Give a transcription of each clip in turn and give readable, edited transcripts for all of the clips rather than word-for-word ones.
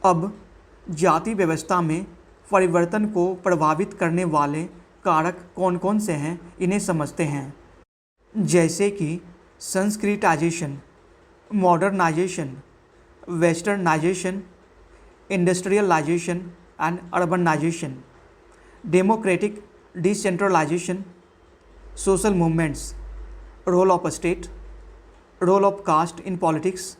अब जाति व्यवस्था में परिवर्तन को प्रभावित करने वाले कारक कौन कौन से हैं इन्हें समझते हैं। जैसे कि Sanskritisation, modernisation, westernisation, industrialisation and urbanisation, democratic decentralisation, social movements, role of state, role of caste in politics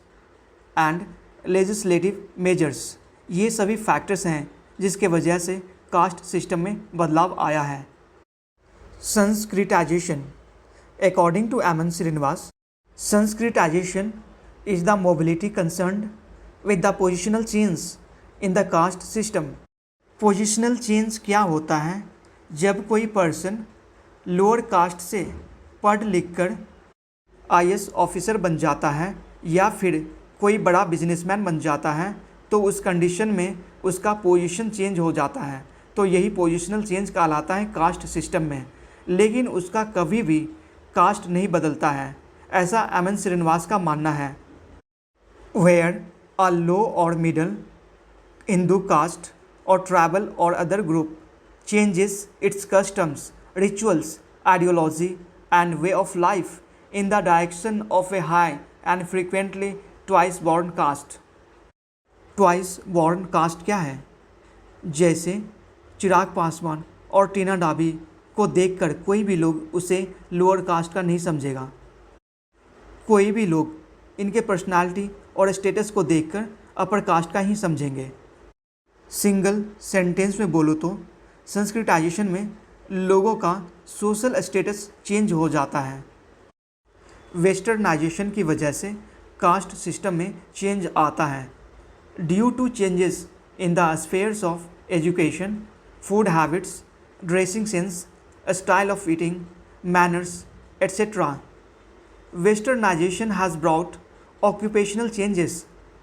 and legislative measures. ये सभी फैक्टर्स हैं जिसके वजह से कास्ट सिस्टम में बदलाव आया है। Sanskritisation, according to M N Srinivas, Sanskritisation is the mobility concerned with the positional change in the caste system. Positional change क्या होता है? जब कोई पर्सन लोअर कास्ट से पढ़ लिख कर IAS ऑफिसर बन जाता है या फिर कोई बड़ा बिजनेसमैन बन जाता है तो उस कंडीशन में उसका पोजीशन चेंज हो जाता है, तो यही पोजीशनल चेंज कहलाता है कास्ट सिस्टम में। लेकिन उसका कभी भी कास्ट नहीं बदलता है, ऐसा एम एन श्रीनिवास का मानना है। वेयर अ लो और मिडल हिंदू कास्ट और ट्राइबल और other group changes its customs, rituals, ideology and way of life in the direction of a high and frequently twice born caste। Twice born caste क्या है? जैसे चिराग पासवान और टीना डाबी को देखकर कोई भी लोग उसे लोअर कास्ट का नहीं समझेगा। कोई भी लोग इनके पर्सनालिटी और स्टेटस को देखकर अपर कास्ट का ही समझेंगे। सिंगल सेंटेंस में बोलो तो संस्कृताइजेशन में लोगों का सोशल स्टेटस चेंज हो जाता है। वेस्टर्नाइजेशन की वजह से कास्ट सिस्टम में चेंज आता है। Due to changes in the spheres of education, food habits, dressing sense, style of eating, manners etcetera. Westernisation has brought occupational changes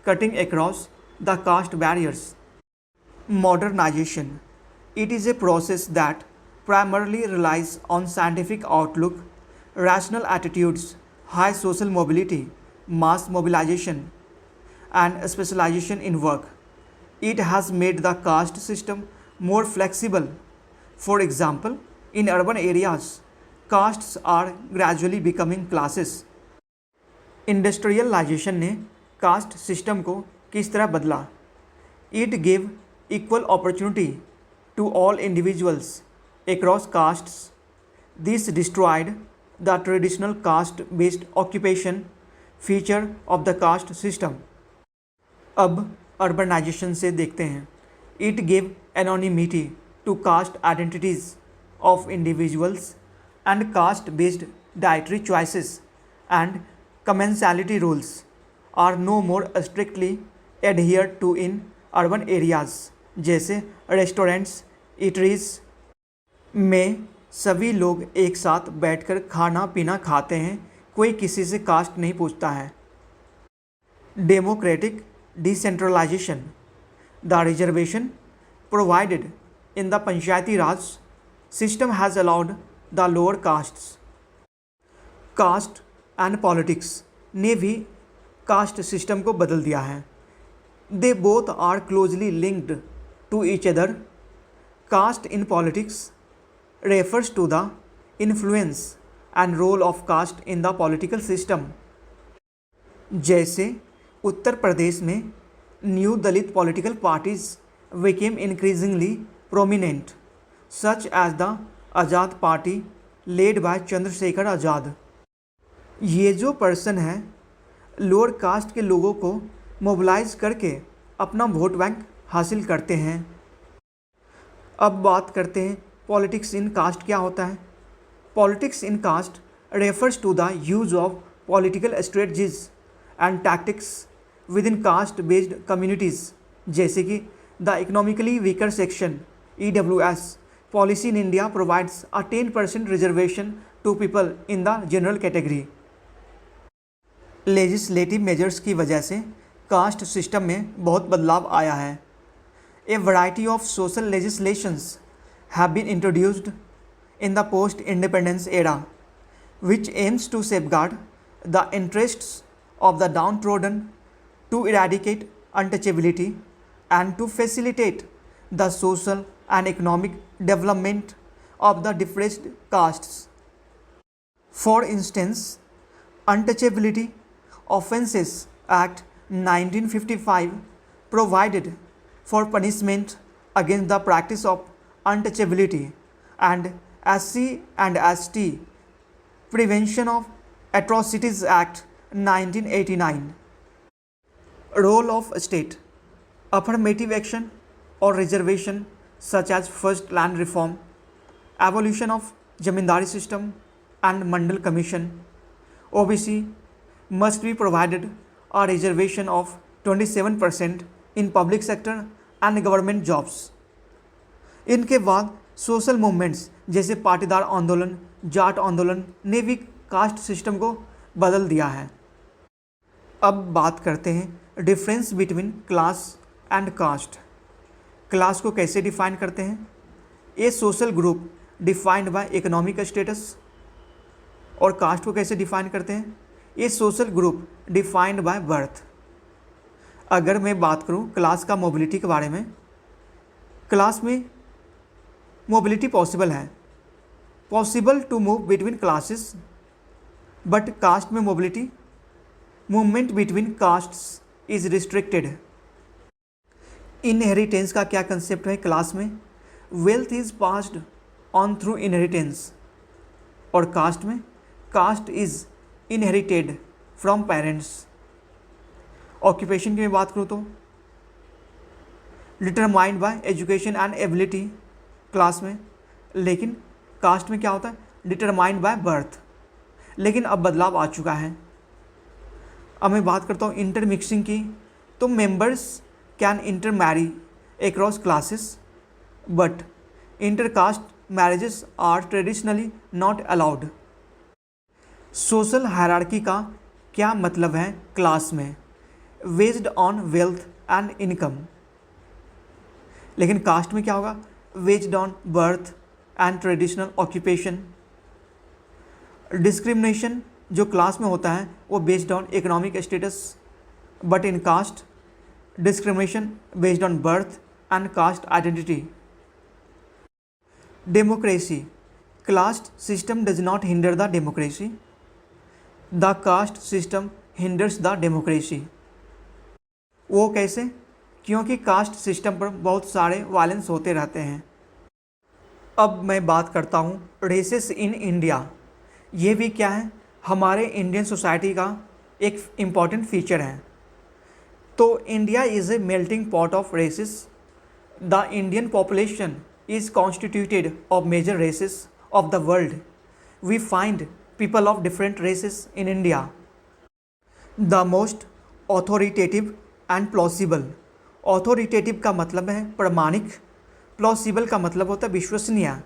cutting across the caste barriers। Modernization, it is a process that primarily relies on scientific outlook, rational attitudes, high social mobility, mass mobilization, and specialization in work. It has made the caste system more flexible. For example, in urban areas, castes are gradually becoming classes। Industrialisation ने caste system को किस तरह बदला? It give equal opportunity to all individuals across castes. This destroyed the traditional caste based occupation feature of the caste system. अब urbanisation से देखते हैं। It give anonymity to caste identities of individuals and caste based dietary choices and commensality rules are no more strictly adhered to in urban areas। जैसे restaurants, eateries में सभी लोग एक साथ बैठकर खाना पीना खाते हैं, कोई किसी से कास्ट नहीं पूछता है। Democratic decentralisation, the reservation provided in the Panchayati Raj system has allowed the lower castes. Caste and politics ने भी कास्ट सिस्टम को बदल दिया है। They both are closely linked to each other. Caste in politics refers to the influence and role of caste in the political system. जैसे उत्तर प्रदेश में new Dalit political parties became increasingly prominent, such as the Azad party led by Chandrashekhar Azad. ये जो person है lower caste के लोगों को mobilise करके अपना वोट बैंक हासिल करते हैं। अब बात करते हैं पॉलिटिक्स इन कास्ट क्या होता है। Politics in caste refers to the use of political strategies and tactics within caste based communities. जैसे कि the economically weaker section EWS policy in India provides a 10% reservation to people in the general category. Legislative measures की वजह से caste system में बहुत बदलाव आया है। A variety of social legislations have been introduced in the post independence era which aims to safeguard the interests of the downtrodden, to eradicate untouchability, and to facilitate the social and economic development of the depressed castes. For instance, Untouchability Offences Act 1955 provided for punishment against the practice of untouchability, and SC and ST Prevention of Atrocities Act 1989. Role of state: affirmative action or reservation such as first land reform, abolition of Jamindari system and Mandal Commission. OBC must be provided a reservation of 27% in public sector and government jobs. इनके बाद social movements जैसे पाटीदार आंदोलन, जाट आंदोलन ने भी caste system को बदल दिया है। अब बात करते हैं difference between class and caste. Class को कैसे डिफाइन करते हैं? A social group defined by economic status. और कास्ट को कैसे डिफाइन करते हैं? A social group defined by birth. अगर मैं बात करूं क्लास का मोबिलिटी के बारे में, क्लास में मोबिलिटी पॉसिबल है, possible to move between classes, but caste में mobility movement between castes is restricted. Inheritance का क्या कंसेप्ट है क्लास में? Wealth is passed on through inheritance. और कास्ट में caste is inherited from parents. Occupation की मैं बात करूँ तो determined by education and ability class में, लेकिन कास्ट में क्या होता है? Determined by birth. लेकिन अब बदलाव आ चुका है। अब मैं बात करता हूँ इंटरमिक्सिंग की, तो members can intermarry across classes, but intercaste marriages are traditionally not allowed. Social hierarchy का क्या मतलब है क्लास में? Based on wealth and income. लेकिन कास्ट में क्या होगा? Based on birth and traditional occupation. Discrimination जो क्लास में होता है वो based on economic status, but in caste discrimination based on birth and caste identity. Democracy: caste system does not hinder the democracy. The caste system hinders the democracy. वो कैसे? क्योंकि caste system पर बहुत सारे वायलेंस होते रहते हैं। अब मैं बात करता हूँ रेसेस इन इंडिया। ये भी क्या है? हमारे इंडियन सोसाइटी का एक इम्पॉर्टेंट फीचर है। तो India is a melting pot of races. The Indian population is constituted of major races of the world. We find people of different races in India. The most authoritative and plausible. Authoritative का मतलब है प्रमाणिक, plausible का मतलब होता है विश्वसनीय।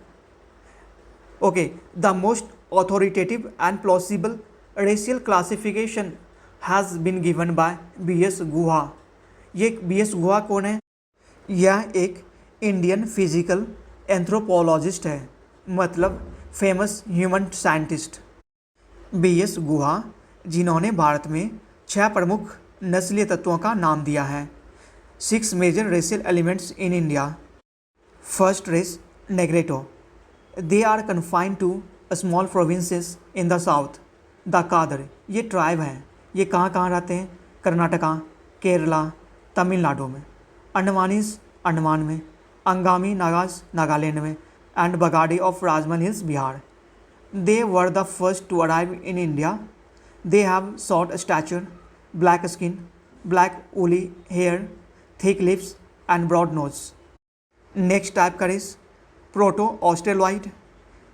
Okay, the most authoritative and plausible racial classification has been given by B.S. गुहा। ये B.S. गुहा कौन है? यह एक इंडियन फिजिकल एंथ्रोपोलॉजिस्ट है, मतलब फेमस ह्यूमन साइंटिस्ट। B.S. गुहा, जिन्होंने भारत में 6 प्रमुख नस्लीय तत्वों का नाम दिया है। 6 major racial elements in India. First race Negrito. They are confined to small provinces in the south. The Kadar, ये ट्राइब हैं। ये कहाँ कहाँ रहते हैं? कर्नाटका, केरला, तमिलनाडु में। अंडमानीज अंडमान में, अंगामी नागाज नागालैंड में, and Bagdi of Rajmahal hills Bihar. They were the first to arrive in India. They have short stature, black skin, black woolly hair, thick lips and broad nose. Next type का race proto Australoid.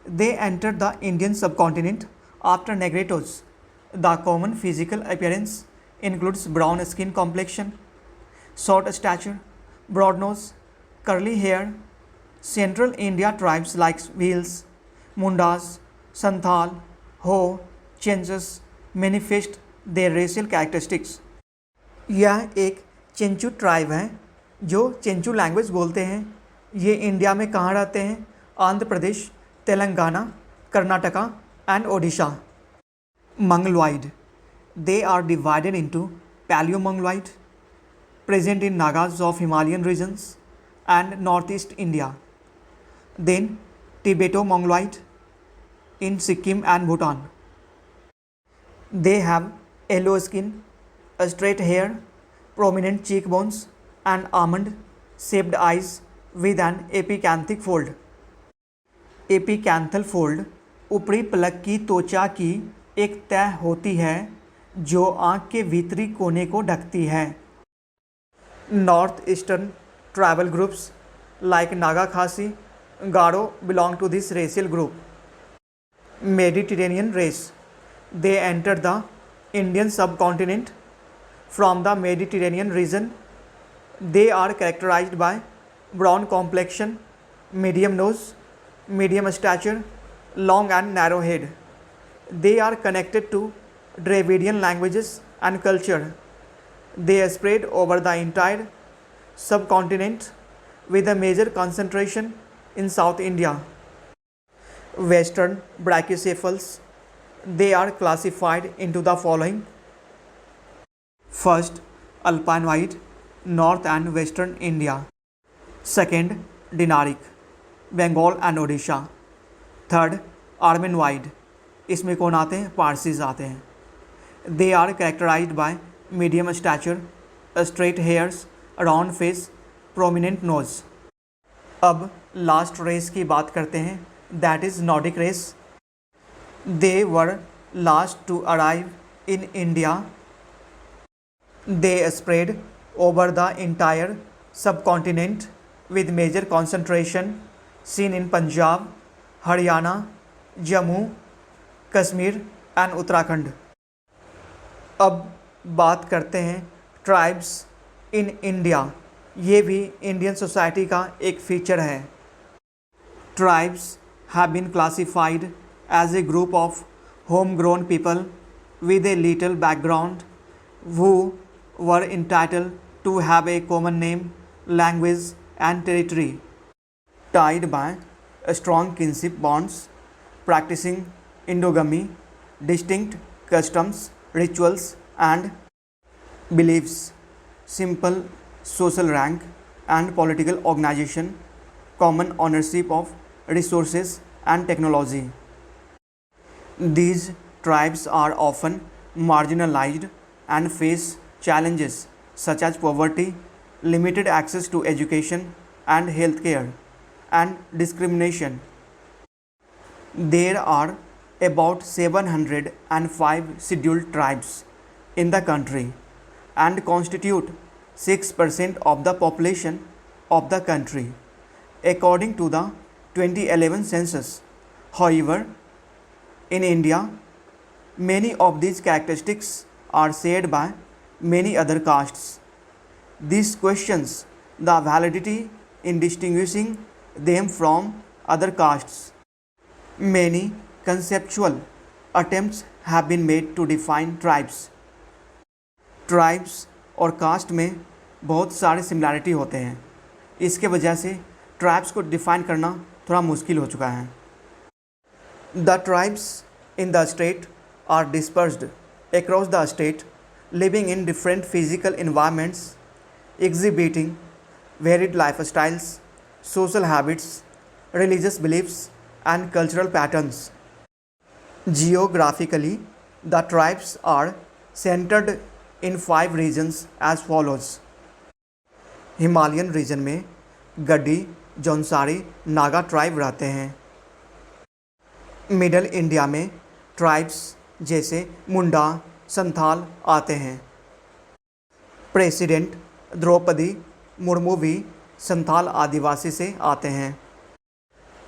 They enter the Indian subcontinent after Negritos. The common physical appearance includes brown skin complexion, short stature, broad nose, curly hair. Central India tribes like Bhils, Mundas, Santhal, Ho, Chenchas manifest their racial characteristics. यह एक Chenchu tribe है जो Chenchu language बोलते हैं। ये India में कहाँ रहते हैं? Andhra Pradesh, Telangana, Karnataka and Odisha. Mongoloid, they are divided into Paleo-Mongoloid, present in Nagas of Himalayan regions and northeast India. Then Tibeto-Mongoloid in Sikkim and Bhutan. They have yellow skin, a straight hair, prominent cheekbones, and almond-shaped eyes with an epicanthic fold. Epicanthal fold ऊपरी पलक की त्वचा की एक तह होती है जो आँख के भीतरी कोने को ढकती है। North eastern tribal groups like Naga Khasi, Garo belong to this racial group. Mediterranean race, they enter the Indian subcontinent from the Mediterranean region. They are characterised by brown complexion, medium nose, medium stature, long and narrow head. They are connected to Dravidian languages and culture. They spread over the entire subcontinent with a major concentration in South India. Western brachycephals, they are classified into the following. First, alpinoid, North and Western India. Second, Dinaric, Bengal and Odisha. Third, Armenoid, इसमें कौन आते हैं? पारसीज आते हैं। They are characterised by medium stature, straight hairs, round face, prominent nose. अब last race की बात करते हैं, that is Nordic race. They were last to arrive in India. They spread over the entire subcontinent with major concentration seen in Punjab, Haryana, Jammu, Kashmir and Uttarakhand. अब बात करते हैं tribes in India. ये भी इंडियन सोसाइटी का एक feature है। Tribes have been classified as a group of home grown people with a little background who were entitled to have a common name, language and territory, tied by strong kinship bonds, practicing endogamy, distinct customs, rituals and beliefs, simple social rank and political organization, common ownership of resources and technology. These tribes are often marginalized and face challenges such as poverty, limited access to education and healthcare, and discrimination. There are about 705 scheduled tribes in the country and constitute 6% of the population of the country, according to the 2011 census. However, in India, many of these characteristics are shared by many other castes. This questions the validity in distinguishing them from other castes. Many conceptual attempts have been made to define tribes. Tribes और caste में बहुत सारे similarity होते हैं। इसके वजह से tribes को डिफाइन करना थोड़ा मुश्किल हो चुका है। The tribes in the state are dispersed across the state, living in different physical environments, exhibiting varied lifestyles, social habits, religious beliefs, and cultural patterns. Geographically, the tribes are centered in 5 regions as follows. Himalayan region में Gaddi, Jaunsari, Naga tribe रहते हैं। Middle India में tribes जैसे मुंडा, संथाल आते हैं। President Draupadi Murmu भी संथाल आदिवासी से आते हैं।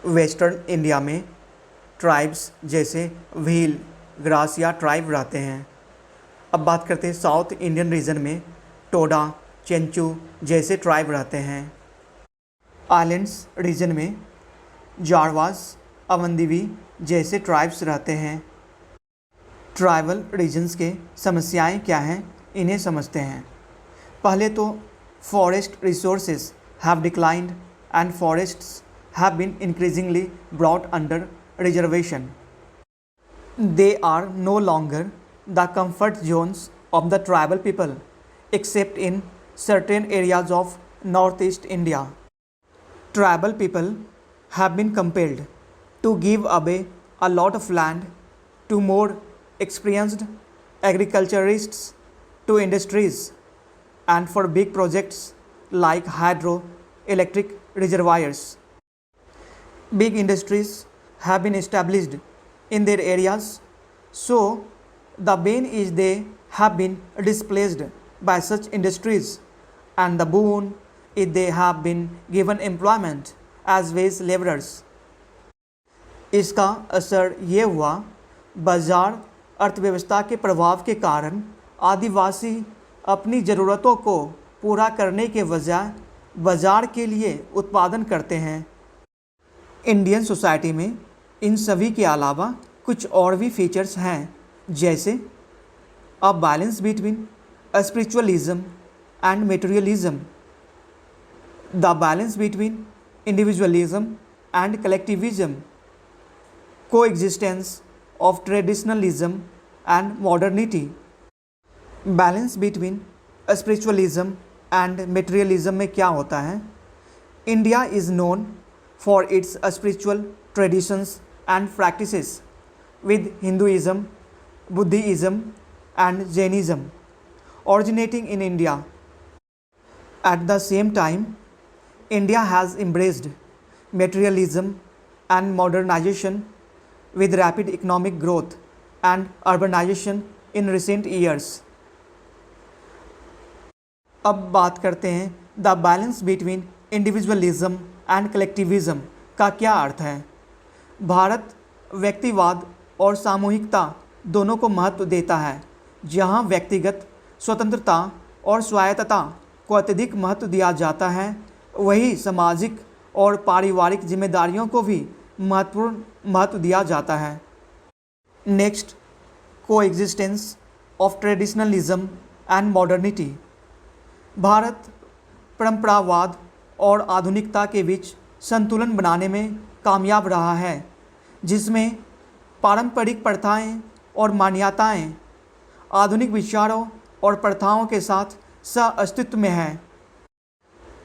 वेस्टर्न इंडिया में ट्राइब्स जैसे भील, ग्रासिया ट्राइब रहते हैं। अब बात करते हैं साउथ इंडियन रीजन में टोडा, चेंचू जैसे ट्राइब रहते हैं। आइलैंड्स रीजन में जारवास, अवंदीवी जैसे ट्राइब्स रहते हैं। ट्राइबल रीजन्स के समस्याएं क्या हैं, इन्हें समझते हैं। पहले तो forest resources have declined and forests have been increasingly brought under reservation. They are no longer the comfort zones of the tribal people except in certain areas of northeast India. Tribal people have been compelled to give away a lot of land to more experienced agriculturists, to industries, and for big projects like hydroelectric reservoirs. Big industries have been established in their areas, so the bane is they have been displaced by such industries, and the boon is they have been given employment as wage laborers. इसका असर ये हुआ, बाजार अर्थव्यवस्था के प्रभाव के कारण आदिवासी अपनी ज़रूरतों को पूरा करने के बजाय बाजार के लिए उत्पादन करते हैं। इंडियन सोसाइटी में इन सभी के अलावा कुछ और भी फीचर्स हैं, जैसे a balance between spiritualism and materialism, the balance between individualism and collectivism, coexistence of traditionalism and modernity. Balance between spiritualism and materialism में क्या होता है? India is known for its spiritual traditions and practices with Hinduism, Buddhism and Jainism originating in India. At the same time, India has embraced materialism and modernization with rapid economic growth and urbanization in recent years. अब बात करते हैं the balance between individualism and collectivism का क्या अर्थ है। भारत व्यक्तिवाद और सामूहिकता दोनों को महत्व देता है। जहां व्यक्तिगत स्वतंत्रता और स्वायत्तता को अत्यधिक महत्व दिया जाता है, वही सामाजिक और पारिवारिक जिम्मेदारियों को भी महत्वपूर्ण महत्व दिया जाता है। Next, coexistence of traditionalism and modernity. Bharat परंपरावाद और आधुनिकता के बीच संतुलन बनाने में कामयाब रहा है, जिसमें पारंपरिक प्रथाएं और मान्यताएं आधुनिक विचारों और प्रथाओं के साथ सह-अस्तित्व में हैं।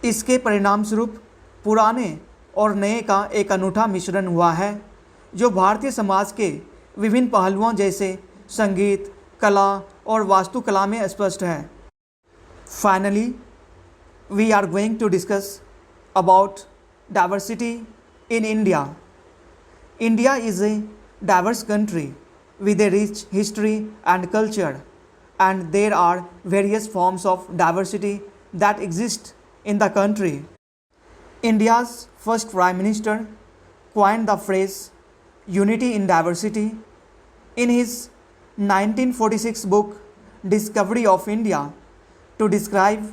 इसके परिणामस्वरूप पुराने और नए का एक अनूठा मिश्रण हुआ है, जो भारतीय समाज के विभिन्न पहलुओं जैसे संगीत, कला और वास्तुकला में स्पष्ट है। Finally, we are going to discuss about diversity in India. India is a diverse country with a rich history and culture, and there are various forms of diversity that exist in the country. India's first Prime Minister coined the phrase unity in diversity in his 1946 book Discovery of India to describe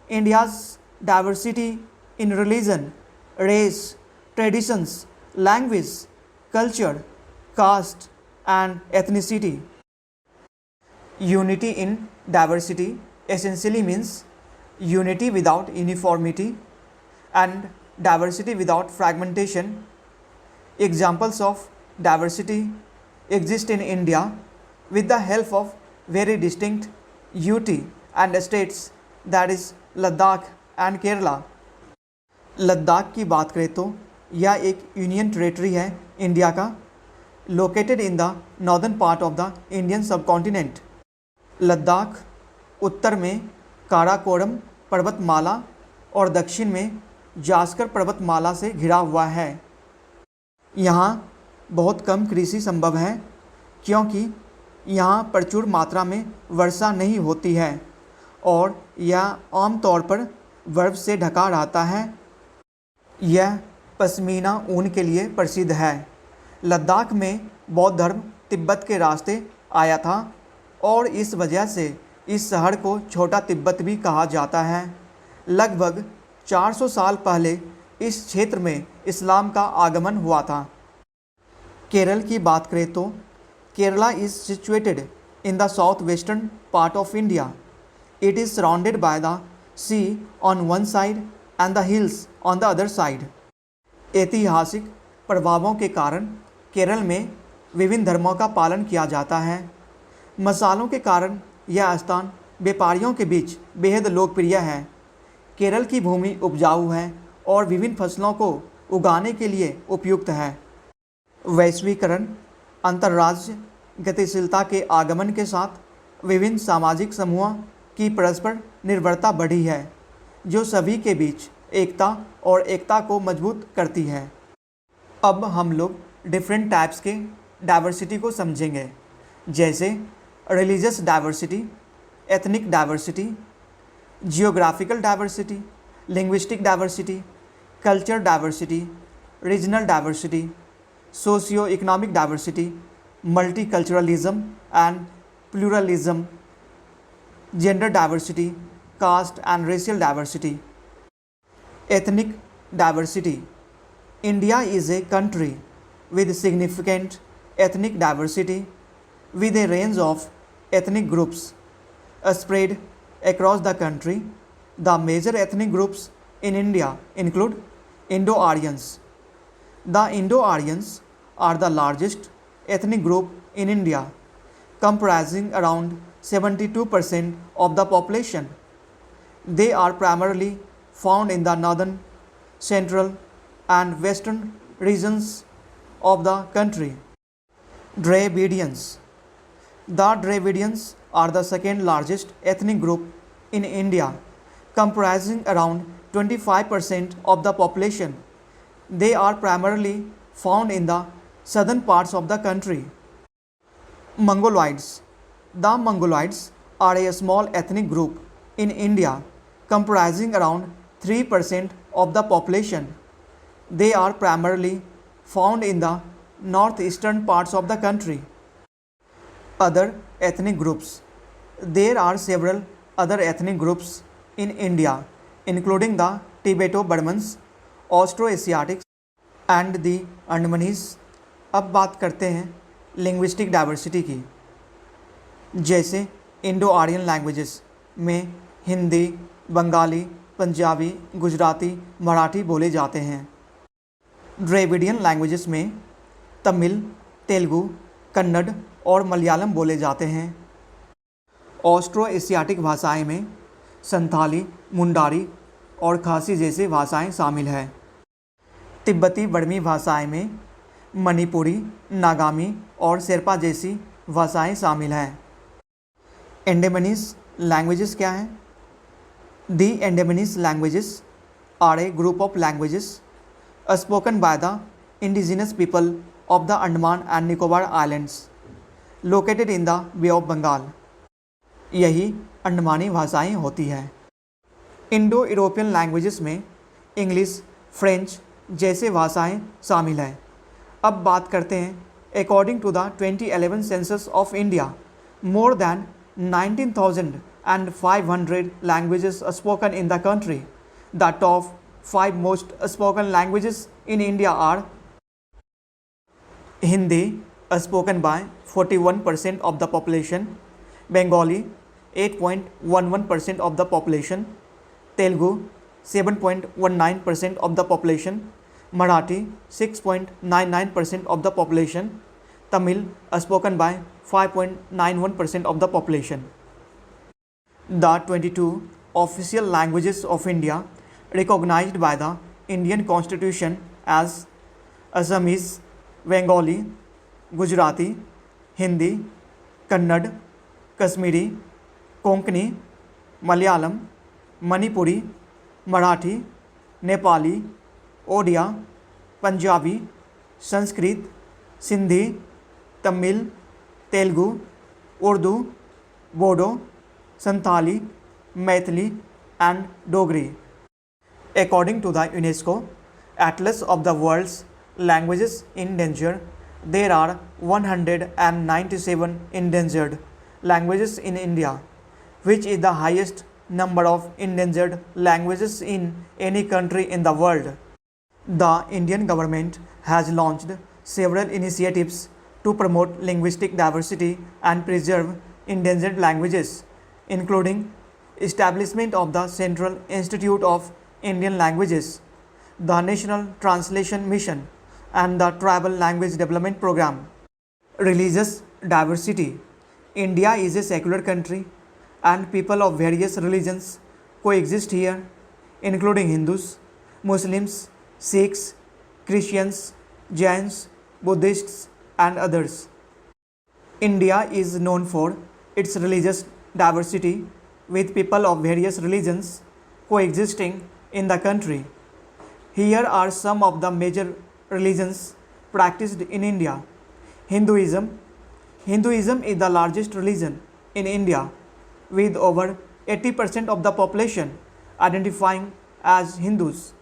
India's diversity in religion, race, traditions, language, culture, caste and ethnicity. Unity in diversity essentially means unity without uniformity and diversity without fragmentation. Examples of diversity exist in India with the help of very distinct UT and states, that is Ladakh and Kerala. Ladakh की बात करें तो यह एक union territory है India का, located in the northern part of the Indian subcontinent. Ladakh उत्तर में काराकोरम पर्वतमाला और दक्षिण में जास्कर पर्वतमाला से घिरा हुआ है। यहाँ बहुत कम कृषि संभव है, क्योंकि यहाँ प्रचुर मात्रा में वर्षा नहीं होती है और यह आमतौर पर बर्फ से ढका रहता है। यह पश्मीना ऊन के लिए प्रसिद्ध है। लद्दाख में बौद्ध धर्म तिब्बत के रास्ते आया था और इस वजह से इस शहर को छोटा तिब्बत भी कहा जाता है। लगभग 400 साल पहले इस क्षेत्र में इस्लाम का आगमन हुआ था। केरल की बात करें तो Kerala is situated in the south western part of India. It is surrounded by the sea on one side and the hills on the other side. ऐतिहासिक प्रभावों के कारण केरल में विभिन्न धर्मों का पालन किया जाता है। मसालों के कारण यह स्थान व्यापारियों के बीच बेहद लोकप्रिय है। केरल की भूमि उपजाऊ है और विभिन्न फसलों को उगाने के लिए उपयुक्त है। वैश्वीकरण, अंतर्राज्य गतिशीलता के आगमन के साथ विभिन्न सामाजिक समूहों की परस्पर निर्भरता बढ़ी है, जो सभी के बीच एकता और एकता को मजबूत करती है। अब हम लोग डिफरेंट टाइप्स के डाइवर्सिटी को समझेंगे, जैसे religious diversity, ethnic diversity, geographical diversity, linguistic diversity, culture diversity, regional diversity, socio economic diversity, multiculturalism and pluralism, gender diversity, caste and racial diversity. Ethnic diversity. India is a country with significant ethnic diversity with a range of ethnic groups spread across the country. The major ethnic groups in India include Indo-Aryans. The Indo-Aryans are the largest ethnic group in India, comprising around 72% of the population. They are primarily found in the northern, central, and western regions of the country. Dravidians. The Dravidians are the second largest ethnic group in India, comprising around 25% of the population. They are primarily found in the southern parts of the country. Mongoloids. The Mongoloids are a small ethnic group in India, comprising around 3% of the population. They are primarily found in the northeastern parts of the country. Other ethnic groups. There are several other ethnic groups in India, including the Tibeto-Burmans, Austroasiatics and the Andamanese. अब बात करते हैं linguistic diversity की, जैसे Indo Aryan languages में हिंदी, बंगाली, पंजाबी, गुजराती, मराठी बोले जाते हैं। द्रविडियन लैंग्वेजेस में तमिल, तेलुगु, कन्नड़ और मलयालम बोले जाते हैं। ऑस्ट्रो एशियाटिक भाषाएं में संथाली, मुंडारी और खासी जैसी भाषाएं शामिल हैं। तिब्बती बर्मी भाषाएं में मणिपुरी, नागामी और शेरपा जैसी भाषाएं शामिल हैं। एंडेमानीज लैंग्वेजेस क्या हैं? The Andamanese languages are a group of languages spoken by the indigenous people of the Andaman and Nicobar Islands, located in the Bay of Bengal. यही अंडमानी भाषाएं होती हैं। इंडो यूरोपियन लैंग्वेजेस में इंग्लिश, फ्रेंच जैसे भाषाएं शामिल हैं। अब बात करते हैं according to the 2011 census of India, more than 19,500 languages spoken in the country. The top 5 most spoken languages in India are Hindi, spoken by 41% of the population, Bengali 8.11% of the population, Telugu 7.19% of the population, Marathi 6.99% of the population, Tamil spoken by 5.91% of the population. The 22 official languages of India recognized by the Indian Constitution as Assamese, Bengali, Gujarati, Hindi, Kannada, Kashmiri, Konkani, Malayalam, Manipuri, Marathi, Nepali, Odia, Punjabi, Sanskrit, Sindhi, Tamil, Telugu, Urdu, Bodo, Santhali, Maithili and Dogri. According to the UNESCO Atlas of the World's Languages in Danger, there are 197 endangered languages in India, which is the highest number of endangered languages in any country in the world. The Indian government has launched several initiatives to promote linguistic diversity and preserve endangered languages, including establishment of the Central Institute of Indian Languages, the National Translation Mission, and the Tribal Language Development Program. Religious diversity. India is a secular country and people of various religions coexist here. including Hindus, Muslims, Sikhs, Christians, Jains, Buddhists, and others. India is known for its religious diversity, with people of various religions coexisting in the country. Here are some of the major religions practiced in India. Hinduism. Hinduism is the largest religion in India, with over 80% of the population identifying as Hindus.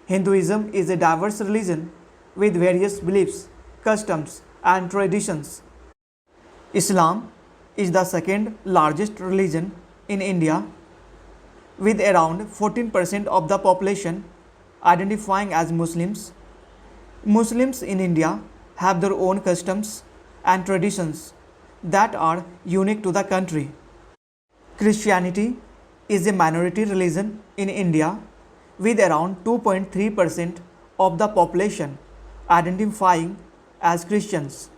Hinduism is a diverse religion with various beliefs, customs, and traditions. Islam is the second largest religion in India, with around 14% of the population identifying as Muslims. Muslims in India have their own customs and traditions that are unique to the country. Christianity is a minority religion in India, with around 2.3% of the population identifying as Christians.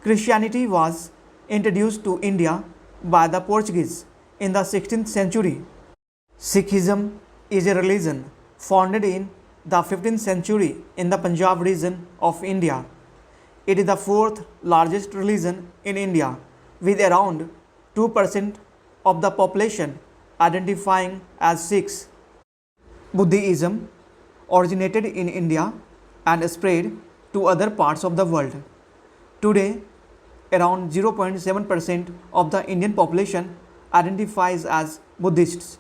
Christianity was introduced to India by the Portuguese in the 16th century. Sikhism is a religion founded in the 15th century in the Punjab region of India. It is the fourth largest religion in India, with around 2% of the population identifying as Sikhs. Buddhism originated in India and spread to other parts of the world. Today, around 0.7% of the Indian population identifies as Buddhists.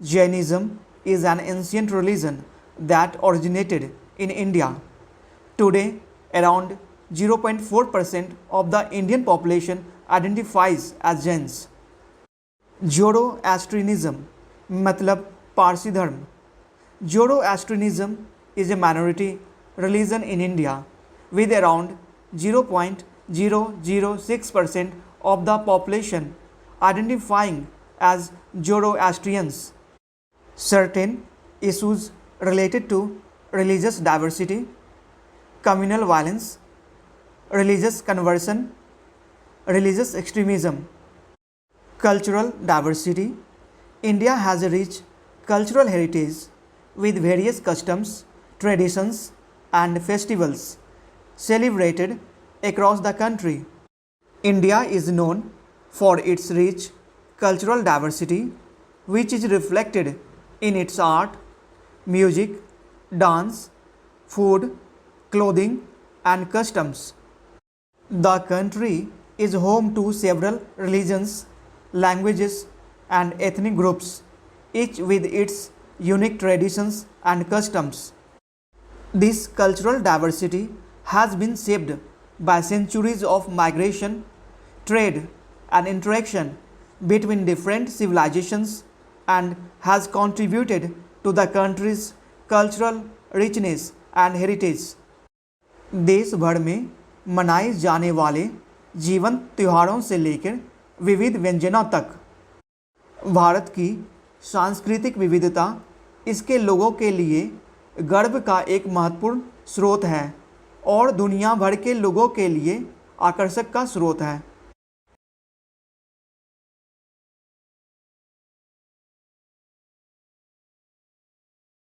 Jainism is an ancient religion that originated in India. Today, around 0.4% of the Indian population identifies as Jains. Zoroastrianism मतलब पारसी धर्म. Zoroastrianism is a minority religion in India, with around 0.006% of the population identifying as Zoroastrians. Certain issues related to religious diversity, communal violence, religious conversion, religious extremism. Cultural diversity. India has a rich cultural heritage with various customs, traditions, and festivals celebrated across the country. India is known for its rich cultural diversity, which is reflected in its art, music, dance, food, clothing, and customs. The country is home to several religions, languages, and ethnic groups, each with its unique traditions and customs. This cultural diversity has been shaped by centuries of migration, trade, and interaction between different civilizations and has contributed to the country's cultural richness and heritage. देश भर में मनाए जाने वाले जीवंत त्योहारों से लेकर विविध व्यंजनों तक भारत की सांस्कृतिक विविधता इसके लोगों के लिए गर्व का एक महत्वपूर्ण स्रोत है और दुनिया भर के लोगों के लिए आकर्षक का स्रोत है।